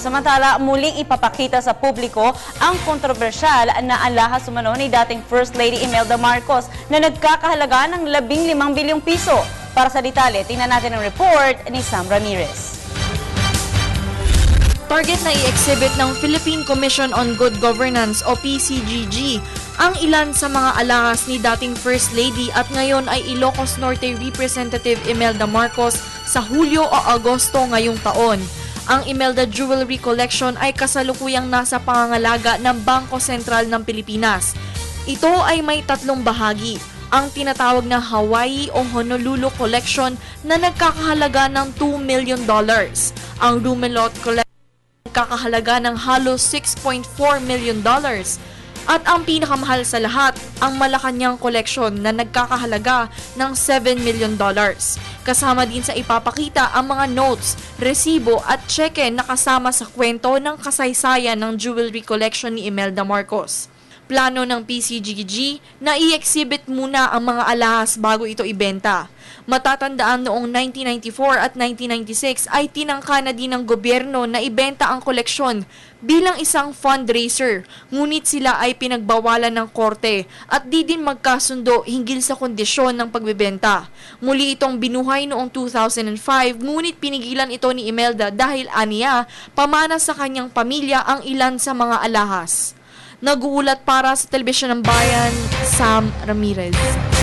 Samantala, muling ipapakita sa publiko ang kontrobersyal na alahas umano ni dating First Lady Imelda Marcos na nagkakahalaga ng 15 bilyong piso. Para sa detalye, tingnan natin ang report ni Sam Ramirez. Target na i-exhibit ng Philippine Commission on Good Governance o PCGG ang ilan sa mga alahas ni dating First Lady at ngayon ay Ilocos Norte Representative Imelda Marcos sa Hulyo o Agosto ngayong taon. Ang Imelda Jewelry Collection ay kasalukuyang nasa pangangalaga ng Bangko Sentral ng Pilipinas. Ito ay may tatlong bahagi. Ang tinatawag na Hawaii o Honolulu Collection na nagkakahalaga ng $2 million. Ang Dumelot Collection nagkakahalaga ng halos $6.4 million. At ang pinakamahal sa lahat, ang Malacanang Collection na nagkakahalaga ng $7 million. Kasama din sa ipapakita ang mga notes, resibo at tseke na kasama sa kwento ng kasaysayan ng jewelry collection ni Imelda Marcos. Plano ng PCGG na i-exhibit muna ang mga alahas bago ito ibenta. Matatandaan noong 1994 at 1996 ay tinangka na din ng gobyerno na ibenta ang koleksyon bilang isang fundraiser, ngunit sila ay pinagbawalan ng korte at di din magkasundo hinggil sa kondisyon ng pagbebenta. Muli itong binuhay noong 2005, ngunit pinigilan ito ni Imelda dahil aniya pamana sa kanyang pamilya ang ilan sa mga alahas. Nag-uulat para sa Telebisyon ng Bayan, Sam Ramirez.